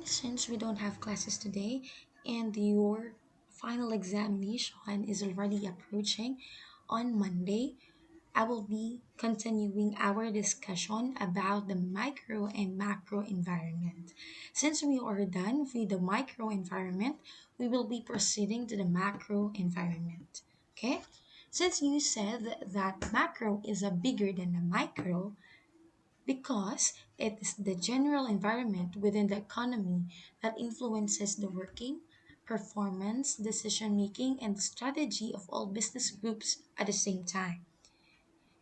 Since we don't have classes today and your final examination is already approaching on Monday, I will be continuing our discussion about the micro and macro environment. Since we are done with the micro environment, we will be proceeding to the macro environment. Okay? Since you said that macro is a bigger than the micro, because it is the general environment within the economy that influences the working, performance, decision making, and strategy of all business groups at the same time.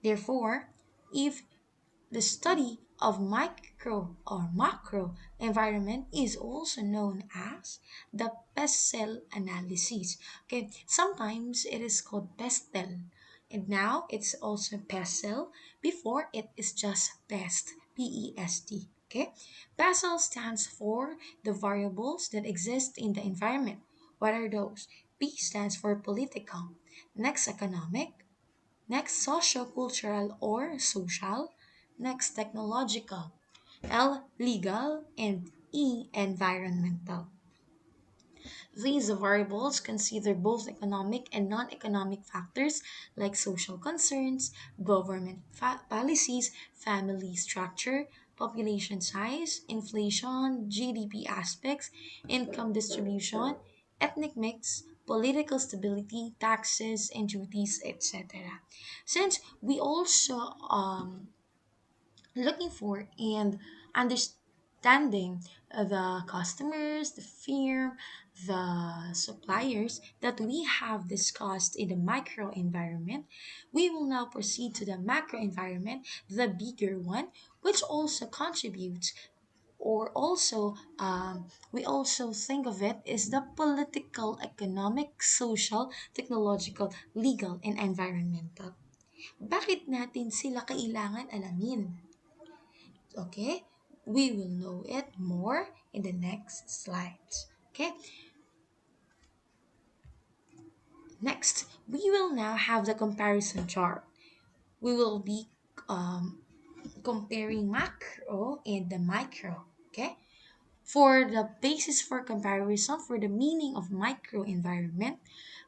Therefore, if the study of micro or macro environment is also known as the Pestle analysis. Okay, sometimes it is called Pestle, and now it's also Pestle. Before it is just Pest, P-E-S-T. Okay, Pestle stands for the variables that exist in the environment. What are those? P stands for political, next economic, next socio-cultural or social, next technological, L legal, and E environmental. These variables consider both economic and non-economic factors like social concerns, government policies, family structure, population size, inflation, GDP aspects, income distribution, ethnic mix, political stability, taxes and duties, etc. Since we also looking for and understanding the customers, the firm, the suppliers that we have discussed in the micro environment, we will now proceed to the macro environment, the bigger one, which also contributes or also we also think of it as the political, economic, social, technological, legal, and environmental. Bakit natin sila kailangan alamin? Okay, we will know it more in the next slides. Okay, next we will now have the comparison chart. We will be um, comparing macro and the micro. Okay, for the basis for comparison for the meaning of micro environment,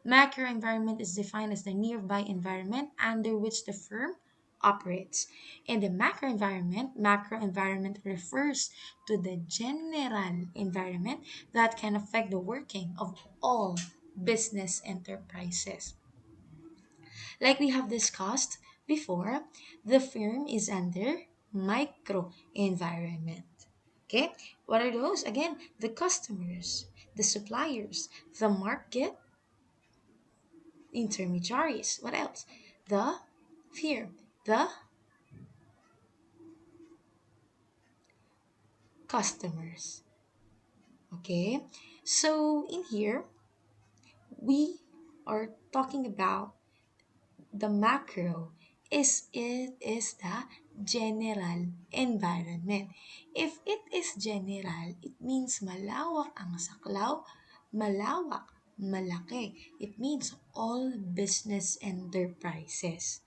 macro environment is defined as the nearby environment under which the firm operates. In the macro environment refers to the general environment that can affect the working of all business enterprises. Like we have discussed before, the firm is under micro environment. Okay, what are those? Again, the customers, the suppliers, the market, intermediaries. What else? The firm, the customers. Okay, so in here, we are talking about the macro it is the general environment. If it is general, it means malawak ang saklaw, malawak, malaki. It means all business enterprises.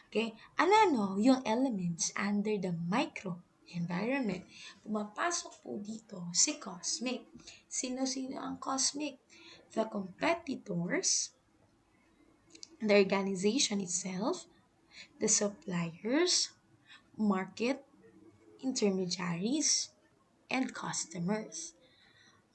Okay? Ano yung elements under the micro environment? Pumapasok po dito si cosmic. Sino-sino ang cosmic? The competitors, the organization itself, the suppliers, market, intermediaries, and customers.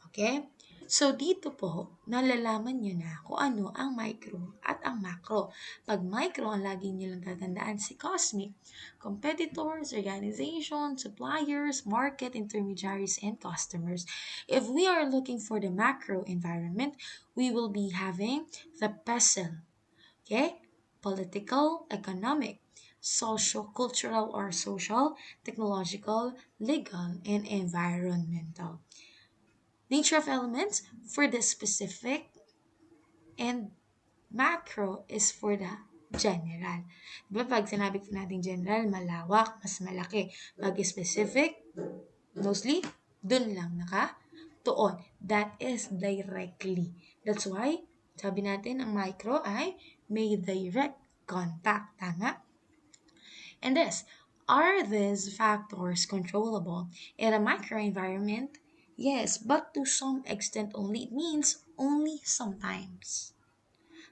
Okay? So, dito po, nalalaman nyo na kung ano ang micro at ang macro. Pag micro, ang lagi nyo lang tatandaan si cosmic. Competitors, organization, suppliers, market, intermediaries, and customers. If we are looking for the macro environment, we will be having the pestle. Okay? Political, economic, social, cultural or social, technological, legal, and environmental. Nature of elements for the specific and macro is for the general. Diba pag sinabi ko natin general, malawak, mas malaki. Pag specific, mostly, dun lang nakatuon. That is directly. That's why, sabi natin, ang micro ay may direct contact. Tama? And this, are these factors controllable in a microenvironment? Yes, but to some extent only. It means only sometimes.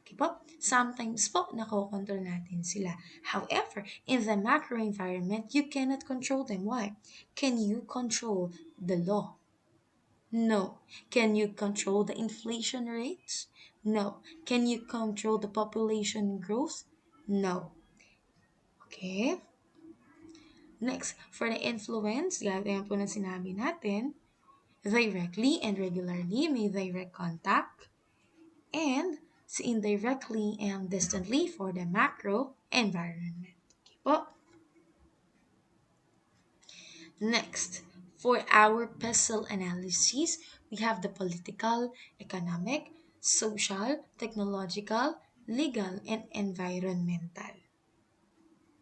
Okay po? Sometimes po, nakokontrol natin sila. However, in the macro environment, you cannot control them. Why? Can you control the law? No. Can you control the inflation rates? No. Can you control the population growth? No. Okay? Next, for the influence, gaya po na sinabi natin, directly and regularly may direct contact, and indirectly and distantly for the macro environment. Okay po? Next, for our Pestle analysis, we have the political, economic, social, technological, legal, and environmental.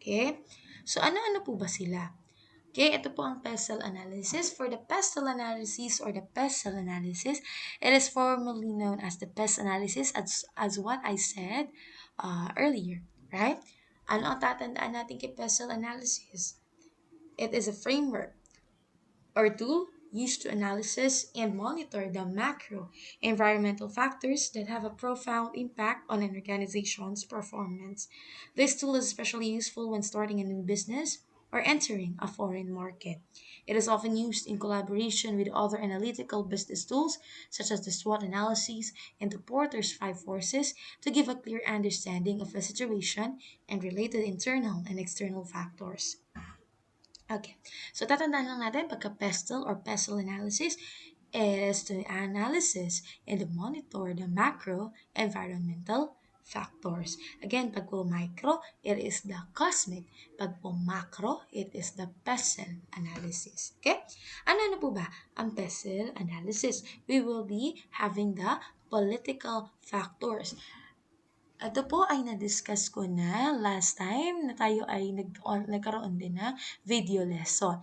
Okay? So, ano-ano po ba sila? Okay, ito po ang Pestle analysis. For the Pestle analysis or the Pestle analysis, it is formally known as the Pestle analysis as what I said earlier, right? Ano ang tatandaan natin kay Pestle analysis? It is a framework or tool used to analysis and monitor the macro environmental factors that have a profound impact on an organization's performance. This tool is especially useful when starting a new business or entering a foreign market. It is often used in collaboration with other analytical business tools such as the SWOT analysis and the Porter's Five Forces to give a clear understanding of a situation and related internal and external factors. Okay. So, tatandaan lang natin, pagka pestle or pestle analysis is the analysis and the monitor the macro environmental factors. Again, pag po micro, it is the cosmic. Pag po macro, it is the pestle analysis. Okay? Ano po ba ang pestle analysis? We will be having the political factors. Ito po ay na-discuss ko na last time na tayo ay nagkaroon din na video lesson.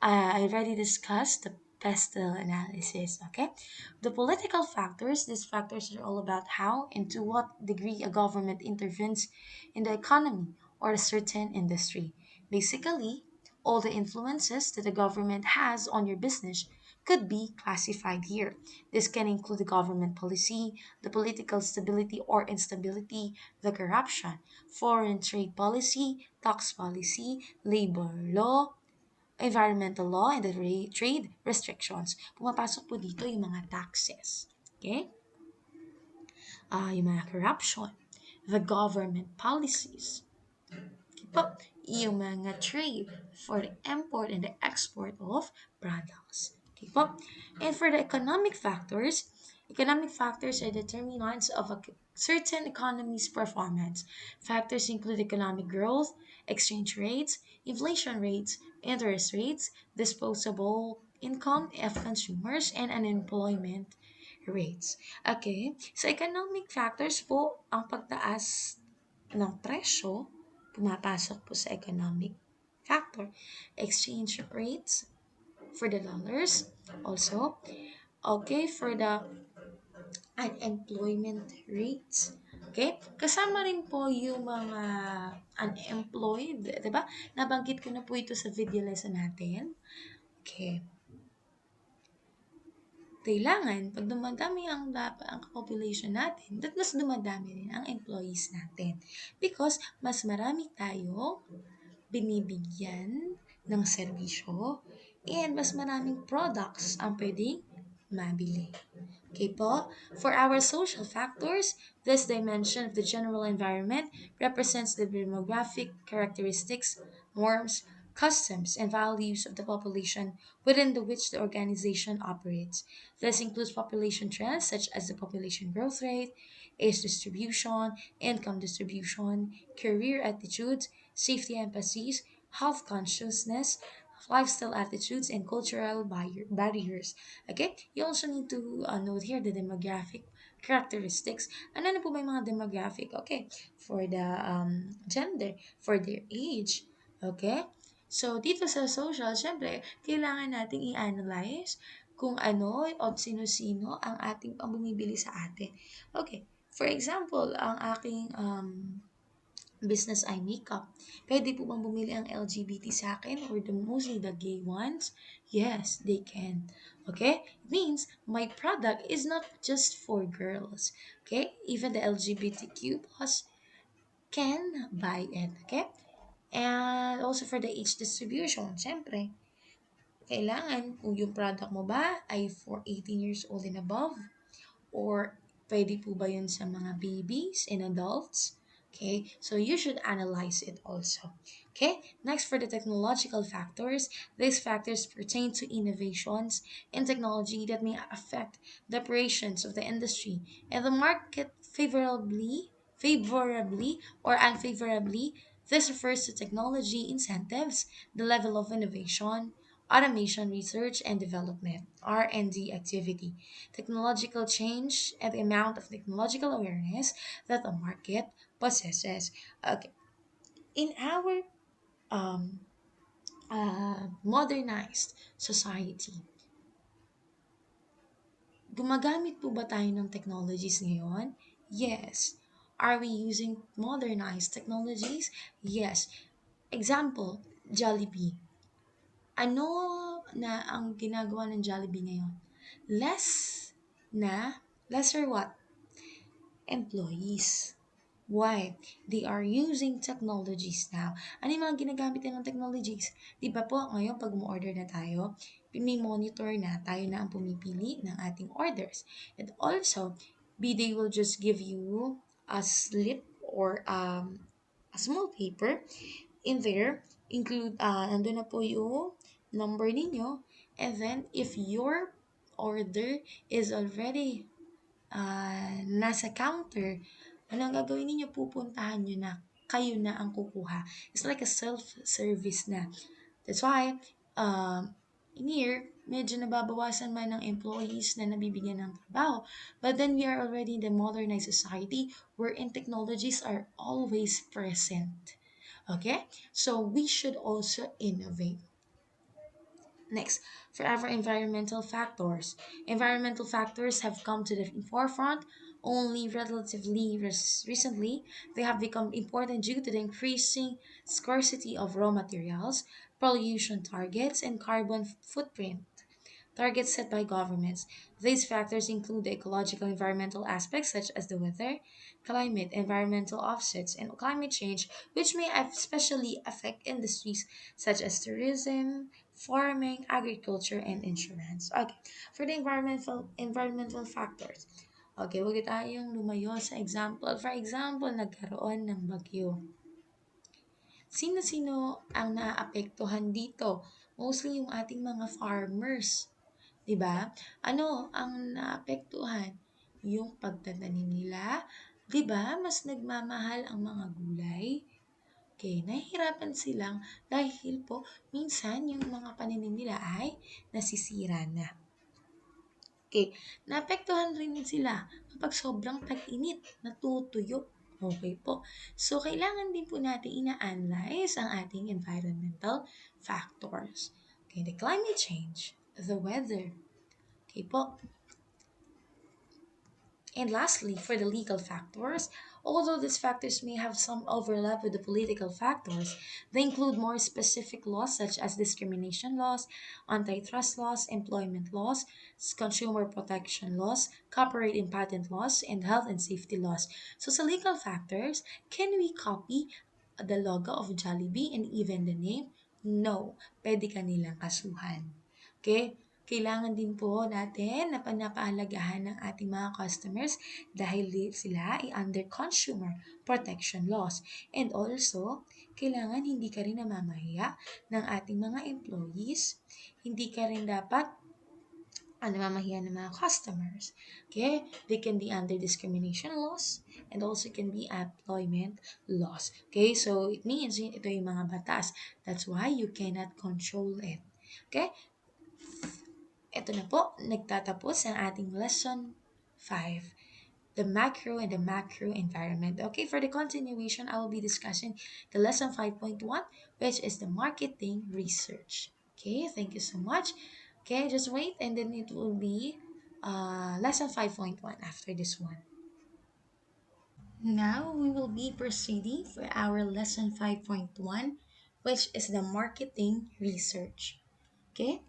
I already discussed the pestle analysis, okay? The political factors, these factors are all about how and to what degree a government intervenes in the economy or a certain industry. Basically, all the influences that the government has on your business could be classified here. This can include the government policy, the political stability or instability, the corruption, foreign trade policy, tax policy, labor law, environmental law, and the trade restrictions. Pumapasok po dito yung mga taxes. Okay? Yung mga corruption, the government policies, po, yung mga trade for the import and the export of products. Okay po. And for the economic factors are determinants of a certain economy's performance. Factors include economic growth, exchange rates, inflation rates, interest rates, disposable income of consumers, and unemployment rates. Okay, sa economic factors po, ang pagtaas ng presyo pumapasok po sa economic factor. Exchange rates for the dollars also. Okay, for the unemployment rates. Okay? Kasama rin po yung mga unemployed, 'di ba? Nabanggit ko na po ito sa video lesson natin. Okay. Kailangan, pag dumadami ang population natin, that mas dumadami rin ang employees natin. Because mas marami tayo binibigyan ng serbisyo and mas maraming products ang pwedeng mabili. Okay po? For our social factors, this dimension of the general environment represents the demographic characteristics, norms, customs, and values of the population within the which the organization operates. This includes population trends such as the population growth rate, age distribution, income distribution, career attitudes, safety emphases, health consciousness, lifestyle attitudes, and cultural barriers. Okay? You also need to note here the demographic characteristics. Ano na po ba yung mga demographic? Okay. For the gender, for their age. Okay? So, dito sa social, syempre, kailangan nating i-analyze kung ano o sino-sino ang bumibili sa atin. Okay. For example, ang aking business eye makeup. Pwede po bang bumili ang LGBT sa akin or the mostly the gay ones? Yes, they can. Okay? It means my product is not just for girls. Okay? Even the LGBTQ plus can buy it. Okay? And also for the age distribution, syempre, kailangan kung yung product mo ba ay for 18 years old and above, or pwede po ba yun sa mga babies and adults? Okay, so you should analyze it also. Okay, next for the technological factors, these factors pertain to innovations in technology that may affect the operations of the industry and the market favorably or unfavorably. This refers to technology incentives, the level of innovation, automation research and development, R&D activity, technological change, and the amount of technological awareness that the market possesses. Okay. In our um, modernized society, gumagamit po ba tayo ng technologies ngayon? Yes. Are we using modernized technologies? Yes. Example, Jollibee. Ano na ang ginagawa ng Jollibee ngayon? Less lesser what? Employees. Why? They are using technologies now. Ano yung mga ginagamit ng technologies? Di ba po, ngayon pag umorder na tayo, may monitor na, tayo na ang pumipili ng ating orders. And also, they will just give you a slip or a small paper. In there, nandun na po yung number ninyo. And then, if your order is already nasa counter, ano ang gagawin ninyo? Pupuntahan nyo na. Kayo na ang kukuha. It's like a self-service na. That's why, in here, medyo nababawasan man ng employees na nabibigyan ng trabaho. But then we are already in the modernized society wherein technologies are always present. Okay? So we should also innovate. Next, for our environmental factors. Environmental factors have come to the forefront only relatively recently. They have become important due to the increasing scarcity of raw materials, pollution targets, and carbon footprint targets set by governments. These factors include the ecological environmental aspects such as the weather, climate, environmental offsets, and climate change, which may especially affect industries such as tourism, farming, agriculture, and insurance. Okay, for the environmental factors. Okay, huwag tayong lumayo sa example. For example, nagkaroon ng bagyo. Sino-sino ang naapektuhan dito? Mostly yung ating mga farmers. 'Di ba? Ano ang naapektuhan? Yung pagtatanim nila, 'di ba? Mas nagmamahal ang mga gulay. Okay, nahihirapan silang dahil po minsan yung mga pananim nila ay nasisira na. Okay, naapektuhan rin sila kapag sobrang tag-init, natutuyo. Okay po. So, kailangan din po natin ina-analyze ang ating environmental factors. Okay, the climate change, the weather. Okay po. And lastly, for the legal factors, although these factors may have some overlap with the political factors, they include more specific laws such as discrimination laws, antitrust laws, employment laws, consumer protection laws, copyright and patent laws, and health and safety laws. So sa legal factors, can we copy the logo of Jollibee and even the name? No. Pwede ka nilang kasuhan. Okay? Kailangan din po natin na panapahalagahan ng ating mga customers dahil sila ay under consumer protection laws. And also, kailangan hindi ka rin namamahiya ng ating mga employees. Hindi ka rin dapat namamahiya ng mga customers. Okay? They can be under discrimination laws and also can be employment laws. Okay? So, it means ito yung mga batas. That's why you cannot control it. Okay? Ito na po, nagtatapos ang ating lesson 5, the macro and the macro environment. Okay, for the continuation, I will be discussing the lesson 5.1, which is the marketing research. Okay, thank you so much. Okay, just wait and then it will be lesson 5.1 after this one. Now we will be proceeding for our lesson 5.1, which is the marketing research. Okay?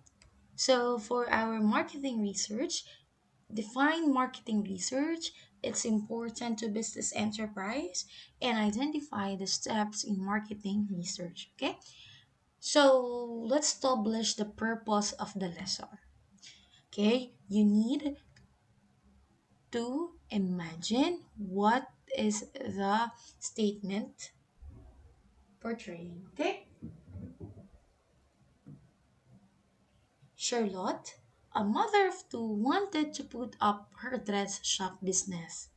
So for our marketing research, define marketing research. It's important to business enterprise and identify the steps in marketing research. Okay? So let's establish the purpose of the lesson. Okay? You need to imagine what is the statement portraying. Okay? Charlotte, a mother of two, wanted to put up her dress shop business.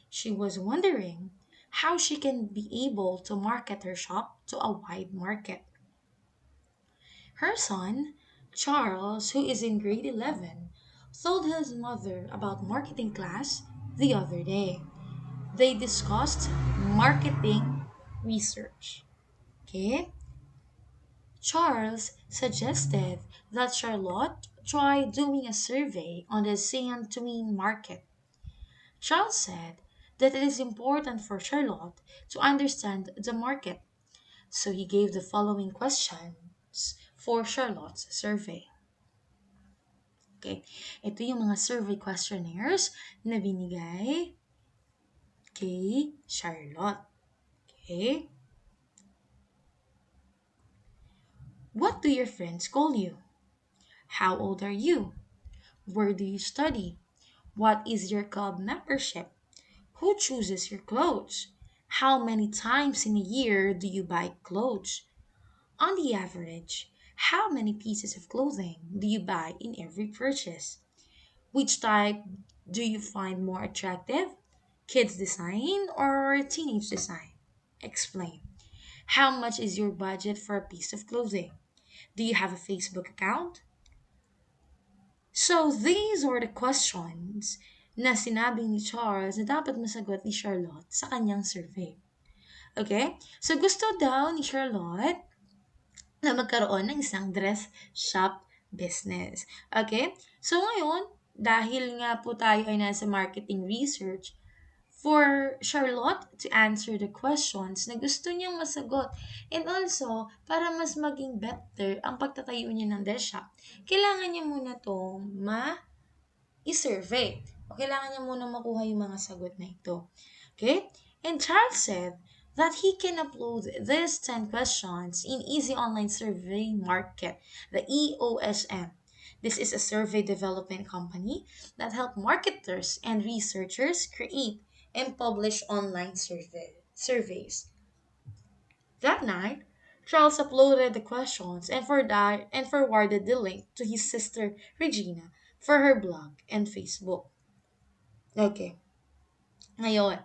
She was wondering how she can be able to market her shop to a wide market. Her son, Charles, who is in grade 11, told his mother about marketing class the other day. They discussed marketing research. Okay? Charles suggested that Charlotte try doing a survey on the Saint Twin market. Charles said that it is important for Charlotte to understand the market, so he gave the following questions for Charlotte's survey. Okay, ito yung mga survey questionnaires na binigay kay Charlotte. Okay, what do your friends call you? How old are you? Where do you study? What is your club membership? Who chooses your clothes? How many times in a year do you buy clothes? On the average, how many pieces of clothing do you buy in every purchase? Which type do you find more attractive? Kids design or teenage design? Explain. How much is your budget for a piece of clothing? Do you have a Facebook account? So these were the questions na sinabi ni Charles na dapat masagot ni Charlotte sa kanyang survey. Okay? So gusto daw ni Charlotte na magkaroon ng isang dress shop business. Okay? So ngayon, dahil nga po tayo ay nasa marketing research, for Charlotte to answer the questions na gusto niyang masagot and also para mas maging better ang pagtatayo niya ng dress shop, kailangan niya muna itong i-survey. O kailangan niya muna makuha yung mga sagot na ito. Okay? And Charles said that he can upload these 10 questions in Easy Online Survey Market, the EOSM. This is a survey development company that help marketers and researchers create and publish online surveys. That night, Charles uploaded the questions and forwarded the link to his sister Regina for her blog and Facebook. Okay, ngayon,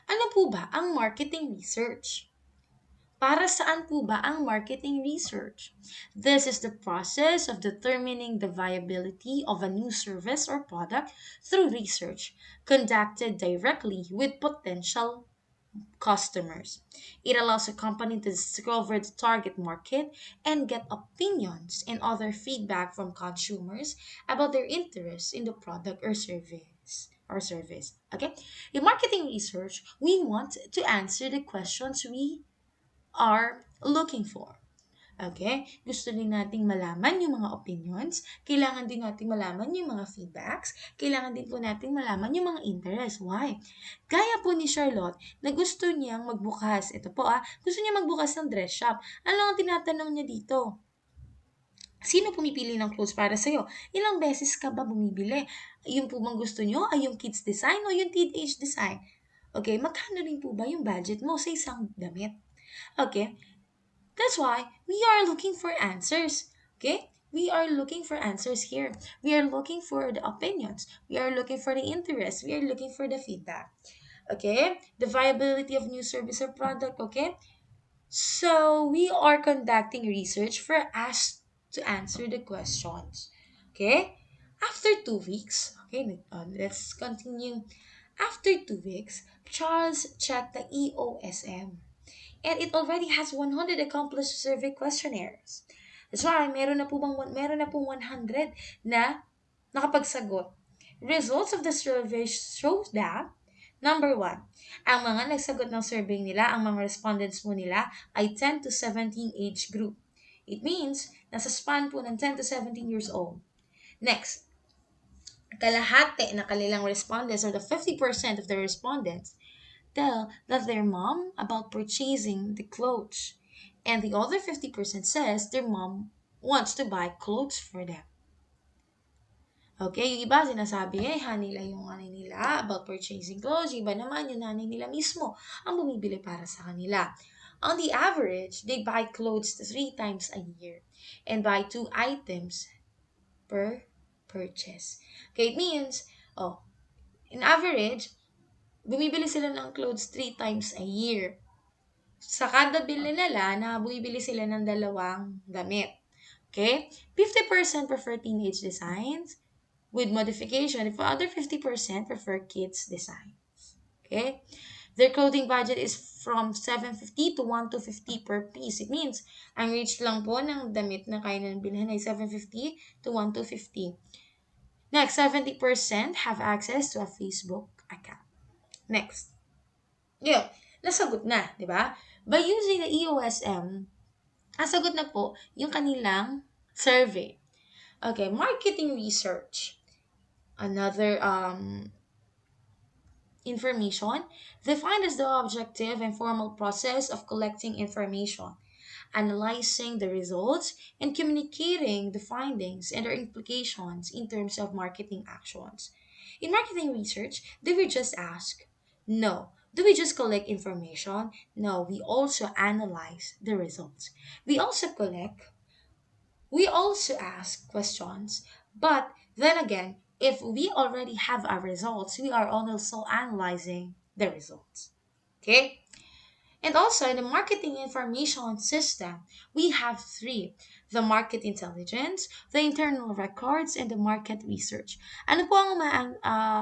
ano po ba ang marketing research? Para saan po ba ang marketing research? This is the process of determining the viability of a new service or product through research conducted directly with potential customers. It allows a company to discover the target market and get opinions and other feedback from consumers about their interest in the product or service. Okay? In marketing research, we want to answer the questions we are looking for. Okay? Gusto din nating malaman yung mga opinions. Kailangan din nating malaman yung mga feedbacks. Kailangan din po nating malaman yung mga interest. Why? Gaya po ni Charlotte na gusto niyang magbukas. Ito po gusto niya magbukas ng dress shop. Ano ang tinatanong niya dito? Sino pumipili ng clothes para sa'yo? Ilang beses ka ba bumibili? Yung po bang gusto niyo ay yung kids design o yung teenage design? Okay, magkano rin po ba yung budget mo sa isang damit? Okay, that's why we are looking for answers. Okay? We are looking for answers here. We are looking for the opinions. We are looking for the interest. We are looking for the feedback. Okay? The viability of new service or product. Okay? So we are conducting research for us to answer the questions. Okay? After 2 weeks, okay, let's continue. After 2 weeks, Charles checked the EOSM and it already has 100 accomplished survey questionnaires. That's why meron na pong 100 na nakapagsagot. Results of the survey shows that Number one, ang mga nagsagot ng survey nila, ang mga respondents mo nila ay 10 to 17 age group. It means, nasa span po ng 10 to 17 years old. Next, kalahati na kanilang respondents or the 50% of the respondents tell that their mom about purchasing the clothes. And the other 50% says their mom wants to buy clothes for them. Okay, yung iba sinasabi, nila yung nanay nila about purchasing clothes. Yung iba naman, yung nanay nila mismo ang bumibili para sa kanila. On the average, they buy clothes 3 times a year and buy 2 items per purchase. Okay, it means, in average, bumibili sila ng clothes 3 times a year. Sa kada bili nila, na bumibili sila ng 2 damit. Okay? 50% prefer teenage designs with modification. If other 50% prefer kids design. Okay? Their clothing budget is from 750 to 1,250 per piece. It means, ang range lang po ng damit na kaya nang bilhin ay 750 to 1,250. Next, 70% have access to a Facebook account. Next. Yun, nasagot na, di ba? By using the EOSM, nasagot na po yung kanilang survey. Okay, marketing research. Another information defined as the objective and formal process of collecting information, analyzing the results, and communicating the findings and their implications in terms of marketing actions. In marketing research, do we just ask? No. Do we just collect information? No, we also analyze the results. We also ask questions, but then again, if we already have our results, we are also analyzing the results. Okay? And also, in the marketing information system, we have three: the market intelligence, the internal records, and the market research. Ano po ang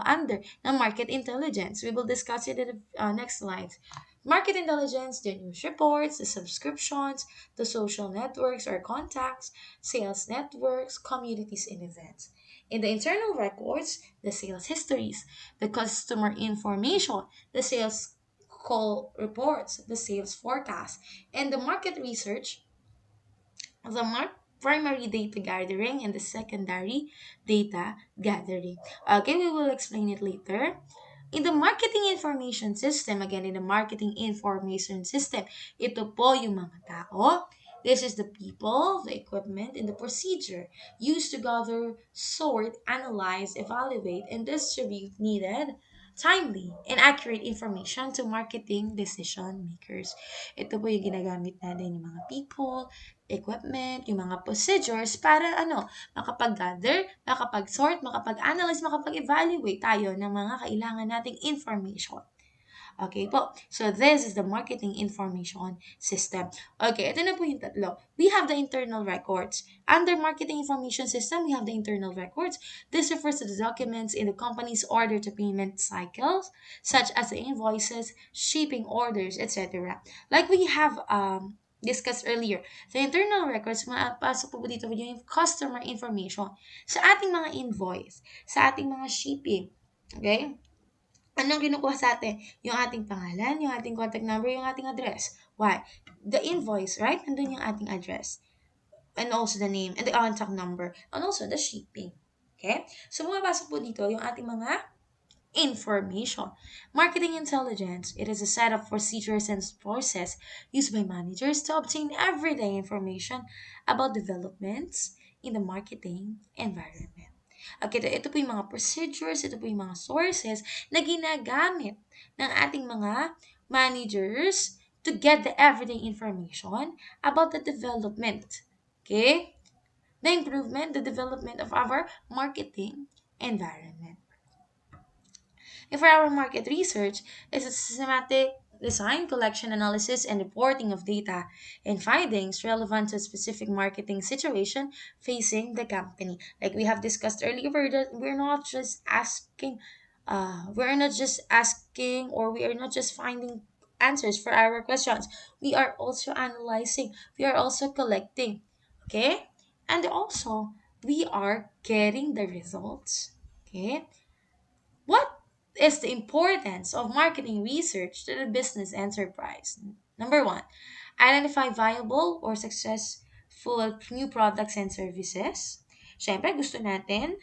under ng market intelligence? We will discuss it in the next slides. Market intelligence, the news reports, the subscriptions, the social networks or contacts, sales networks, communities, and events. In the internal records, the sales histories, the customer information, the sales call reports, the sales forecast, and the market research, the primary data gathering, and the secondary data gathering. Okay, we will explain it later. In the marketing information system, again, in the marketing information system, ito po yung mga tao. This is the people, the equipment, and the procedure used to gather, sort, analyze, evaluate, and distribute needed, timely, and accurate information to marketing decision makers. Ito po yung ginagamit natin yung mga people, equipment, yung mga procedures para makapag-gather, makapag-sort, makapag-analyze, makapag-evaluate tayo ng mga kailangan nating information. Okay po. So, this is the marketing information system. Okay, ito na po yung tatlo. We have the internal records. Under marketing information system, we have the internal records. This refers to the documents in the company's order to payment cycles, such as the invoices, shipping orders, etc. Like we have discussed earlier, the internal records, pasok po dito yung customer information sa ating mga invoice, sa ating mga shipping. Okay? Anong kinukuha sa atin? Yung ating pangalan, yung ating contact number, yung ating address. Why? The invoice, right? Nandun yung ating address. And also the name and the contact number. And also the shipping. Okay? So, pumapasok po dito yung ating mga information. Marketing intelligence. It is a set of procedures and process used by managers to obtain everyday information about developments in the marketing environment. Okay, ito po yung mga procedures, ito po yung mga sources na ginagamit ng ating mga managers to get the everyday information about the development. Okay? The improvement, the development of our marketing environment. And for our market research, it's a systematic design, collection, analysis, and reporting of data and findings relevant to a specific marketing situation facing the company. Like we have discussed earlier, we're not just asking, or we are not just finding answers for our questions. We are also analyzing, we are also collecting, okay? And also, we are getting the results, okay? What is the importance of marketing research to the business enterprise? Number one, identify viable or successful new products and services. Siyempre, gusto natin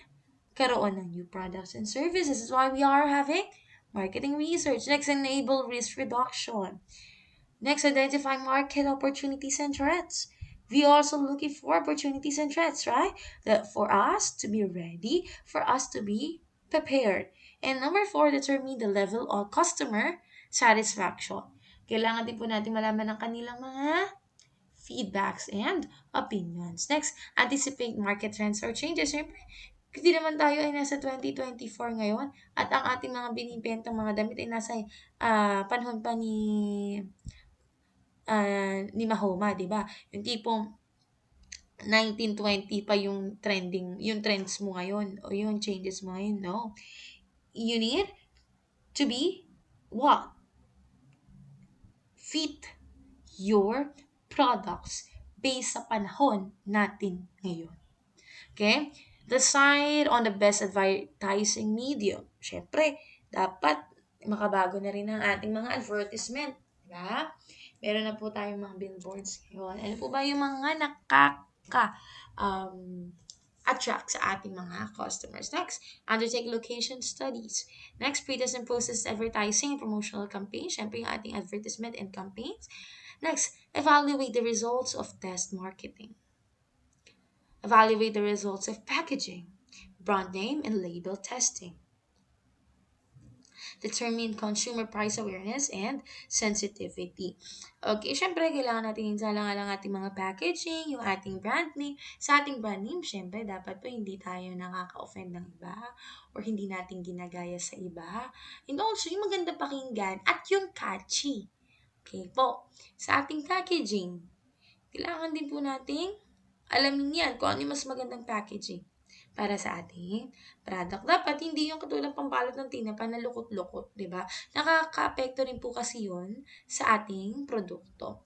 karoon ng new products and services. That's why we are having marketing research. Next, enable risk reduction. Next, identify market opportunities and threats. We also looking for opportunities and threats, right? That for us to be ready, for us to be prepared. And number four, determine the level of customer satisfaction. Kailangan din po natin malaman ang kanilang mga feedbacks and opinions. Next, anticipate market trends or changes. Siyempre, hindi naman tayo ay nasa 2024 ngayon at ang ating mga binibentang mga damit ay nasa panahon pa ni Mahoma, 'di ba? Yung tipong 1920 pa yung trending, yung trends mo ngayon o yung changes mo ngayon, no. You need to be what? Fit your products based sa panahon natin ngayon. Okay? Decide on the best advertising medium. Siyempre, dapat makabago na rin ang ating mga advertisement. Diba? Meron na po tayong mga billboards ngayon. Ano po ba yung mga um, attract sa ating mga customers? Next, undertake location studies. Next, pre-test and post-test advertising and promotional campaigns. Siyempre, yung ating advertisement and campaigns. Next, evaluate the results of test marketing. Evaluate the results of packaging, brand name, and label testing. Determine consumer price awareness and sensitivity. Okay, syempre, kailangan natin isalang-alang ating mga packaging, yung ating brand name. Sa ating brand name, syempre, dapat po hindi tayo nakaka-offend ng iba or hindi natin ginagaya sa iba. And also, yung maganda pakinggan at yung catchy. Okay po, sa ating packaging, kailangan din po nating alamin yan kung ano yung mas magandang packaging para sa ating product. Dapat hindi yung katulad pambalot ng tinapa na lukot-lukot, di ba? Nakaka-apekto rin po kasi yun sa ating produkto.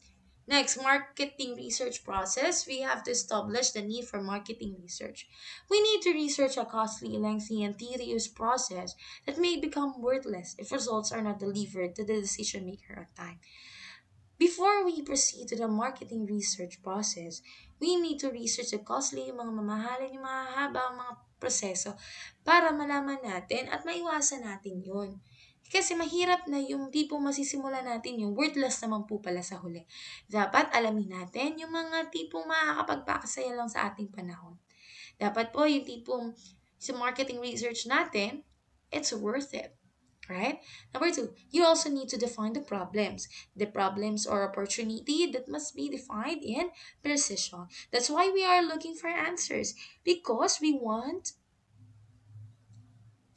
Next, marketing research process. We have to establish the need for marketing research. We need to research a costly, lengthy, and tedious process that may become worthless if results are not delivered to the decision maker on time. Before we proceed to the marketing research process, we need to research the costly, yung mga mamahalin, yung mga haba, mga proseso para malaman natin at maiwasan natin yun. Kasi mahirap na yung tipong masisimula natin yung worthless naman po pala sa huli. Dapat alamin natin yung mga tipong makakapagpakasaya lang sa ating panahon. Dapat po yung tipong sa marketing research natin, it's worth it. Right? Number two, you also need to define the problems. The problems or opportunity that must be defined in precision. That's why we are looking for answers because we want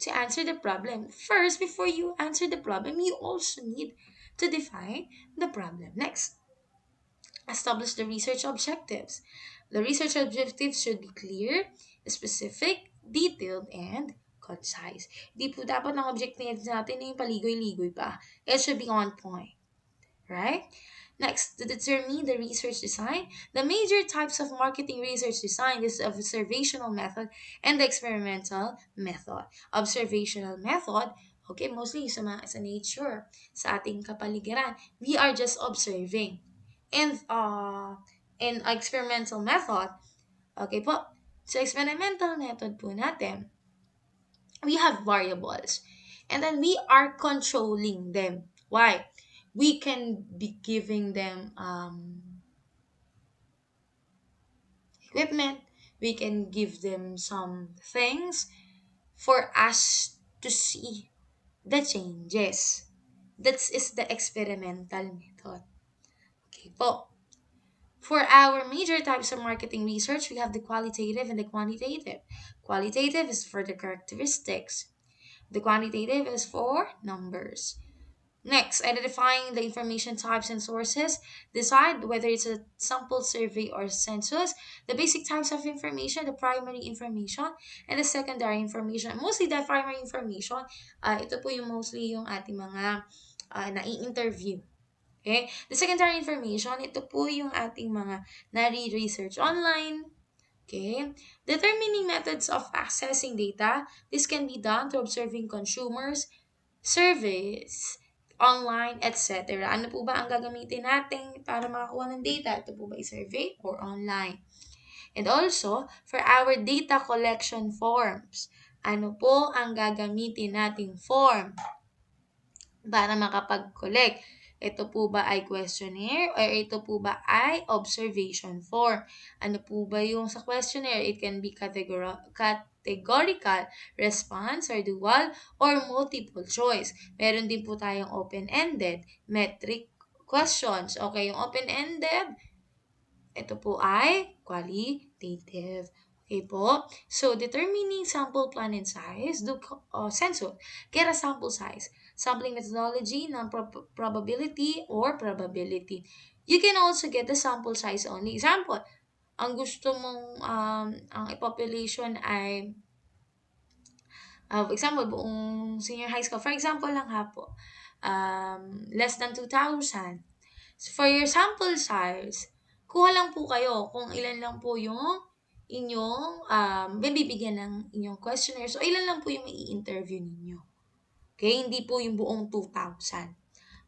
to answer the problem. First, before you answer the problem, you also need to define the problem. Next, establish the research objectives. The research objectives should be clear, specific, detailed, and concise. Di po dapat ang objectives natin ay paligoy-ligoy pa. It should be on point. Right? Next, to determine the research design, the major types of marketing research design is the observational method and the experimental method. Observational method, okay, mostly sa nature, sa ating kapaligiran. We are just observing. And in experimental method, okay po, sa experimental method po natin, we have variables. And then we are controlling them. Why? We can be giving them equipment. We can give them some things for us to see the changes. That is the experimental method. Okay po. For our major types of marketing research, we have the qualitative and the quantitative. Qualitative is for the characteristics. The quantitative is for numbers. Next, identifying the information types and sources. Decide whether it's a sample survey or census. The basic types of information, the primary information, and the secondary information. Mostly the primary information, ito po yung mostly yung ating mga nai-interview. Okay? The secondary information, ito po yung ating mga nare-research online. Okay? Determining methods of accessing data. This can be done through observing consumers, surveys, online, etc. Ano po ba ang gagamitin natin para makakuha ng data? Ito po ba survey or online? And also, for our data collection forms, ano po ang gagamitin nating form para makapag-collect? Ito po ba ay questionnaire or ito po ba ay observation form? Ano po ba yung sa questionnaire? It can be categorical response or dual or multiple choice. Meron din po tayong open-ended, metric questions. Okay, yung open-ended, ito po ay qualitative. Okay po? So, determining sample plan and size, do census, get a sample size, sampling methodology, non-probability, or probability. You can also get the sample size only. Example, ang gusto mong, ang population ay, for example, buong senior high school. For example lang ha po, less than 2,000. So, for your sample size, kuha lang po kayo kung ilan lang po yung inyong bibigyan ng inyong questionnaire. So, ilan lang po yung i-interview ninyo. Okay? Hindi po yung buong 2,000.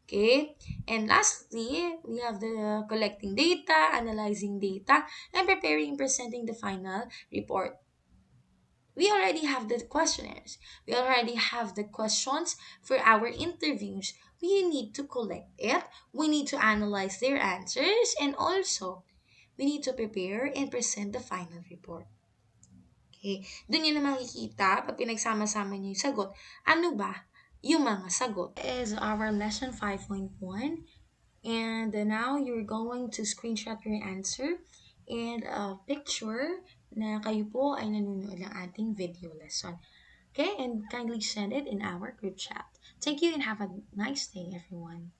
Okay? And lastly, we have the collecting data, analyzing data, and preparing and presenting the final report. We already have the questionnaires. We already have the questions for our interviews. We need to collect it. We need to analyze their answers. And also, we need to prepare and present the final report. Okay? Doon nyo na makikita, pag pinagsama-sama nyo yung sagot, ano ba yung mga sagot? Is our lesson 5.1. And now you're going to screenshot your answer and a picture na kayo po ay nanonood ng ating video lesson. Okay? And kindly send it in our group chat. Thank you and have a nice day, everyone.